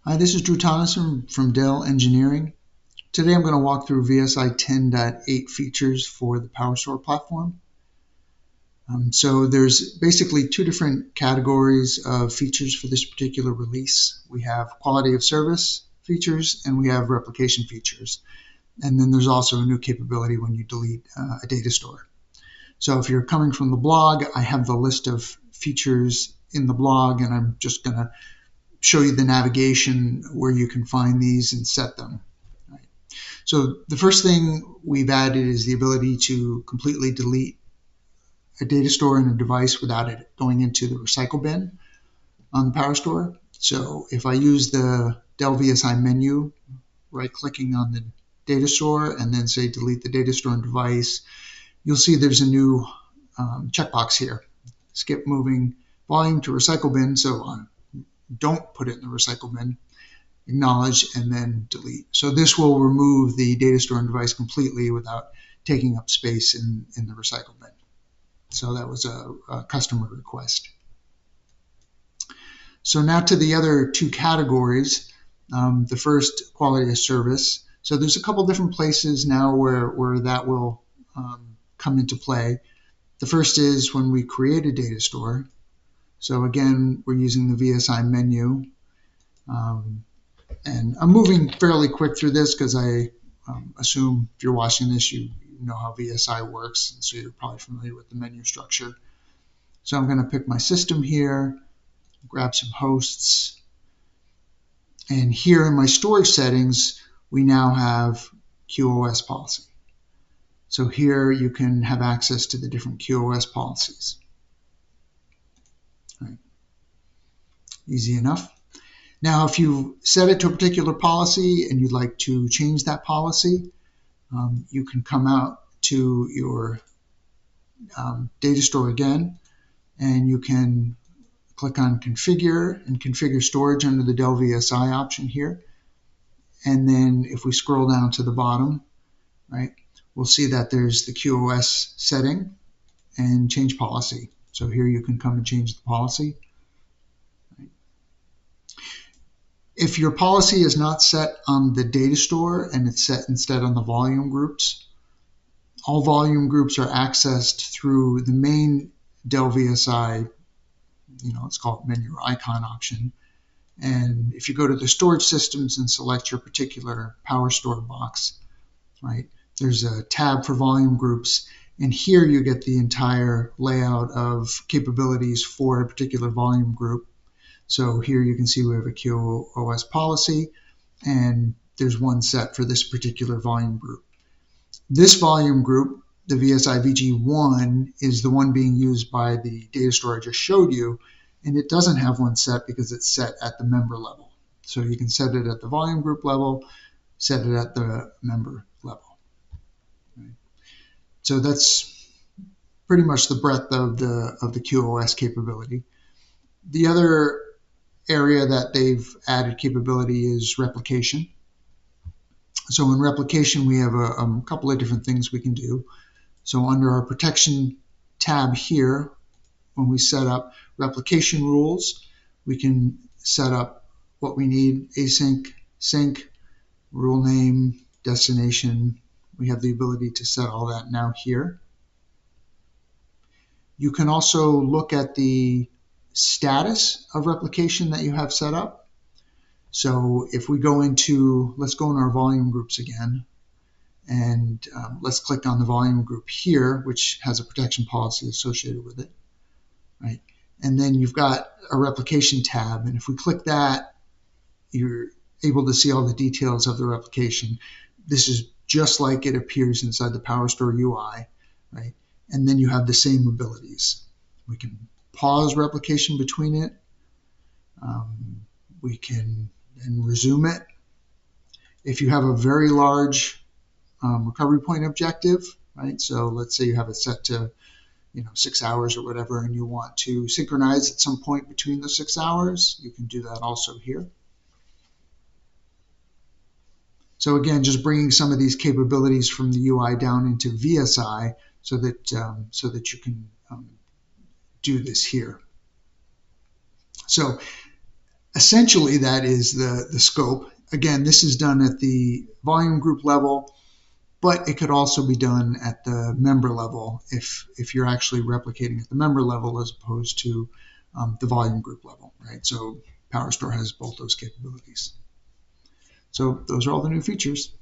Hi, this is Drew Tonneson from Dell Engineering. Today I'm going to walk through VSI 10.8 features for the PowerStore platform. So there's basically two different categories of features for this particular release. We have quality of service features and we have replication features. And then there's also a new capability when you delete a data store. So if you're coming from the blog, I have the list of features in the blog, and I'm just going to show you the navigation where you can find these and set them. Right. So the first thing we've added is the ability to completely delete a data store in a device without it going into the recycle bin on the PowerStore. So if I use the Dell VSI menu, right-clicking on the data store and then say delete the data store and device, you'll see there's a new checkbox here. Skip moving volume to recycle bin. So don't put it in the recycle bin, acknowledge, and then delete. So this will remove the data store and device completely without taking up space in the recycle bin. So that was a customer request. So now to the other two categories. The first, quality of service. So there's a couple different places now where that will come into play. The first is when we create a data store. So again, we're using the VSI menu. And I'm moving fairly quick through this because I assume if you're watching this, you know how VSI works, and so you're probably familiar with the menu structure. So I'm going to pick my system here, grab some hosts, and here in my storage settings, we now have QoS policy. So here you can have access to the different QoS policies. Right. Easy enough. Now, if you set it to a particular policy and you'd like to change that policy, you can come out to your data store again, and you can click on Configure and configure storage under the Dell VSI option here. And then if we scroll down to the bottom, right, we'll see that there's the QoS setting and change policy. So here you can come and change the policy. If your policy is not set on the data store and it's set instead on the volume groups, all volume groups are accessed through the main Dell VSI, let's call it menu or icon option. And if you go to the storage systems and select your particular PowerStore box, right, there's a tab for volume groups. And here you get the entire layout of capabilities for a particular volume group. So here you can see we have a QoS policy, and there's one set for this particular volume group. This volume group, the VSI VG1, is the one being used by the data store I just showed you, and it doesn't have one set because it's set at the member level. So you can set it at the volume group level, set it at the member level. Right. So that's pretty much the breadth of the QoS capability. The other area that they've added capability is replication. So in replication, we have a couple of different things we can do. So under our protection tab here, when we set up replication rules, we can set up what we need: async, sync, rule name, destination. We have the ability to set all that now here. You can also look at the status of replication that you have set up. So if we go into, let's go in our volume groups again, and let's click on the volume group here, which has a protection policy associated with it, right? And then you've got a replication tab, and if we click that, you're able to see all the details of the replication. This is just like it appears inside the PowerStore UI, right? And then you have the same abilities. We can pause replication between it. We can then resume it. If you have a very large recovery point objective, right? So let's say you have it set to 6 hours or whatever, and you want to synchronize at some point between the 6 hours, you can do that also here. So again, just bringing some of these capabilities from the UI down into VSI so that you can do this here. So essentially, that is the scope. Again, this is done at the volume group level, but it could also be done at the member level if you're actually replicating at the member level as opposed to the volume group level, right? So PowerStore has both those capabilities. So those are all the new features.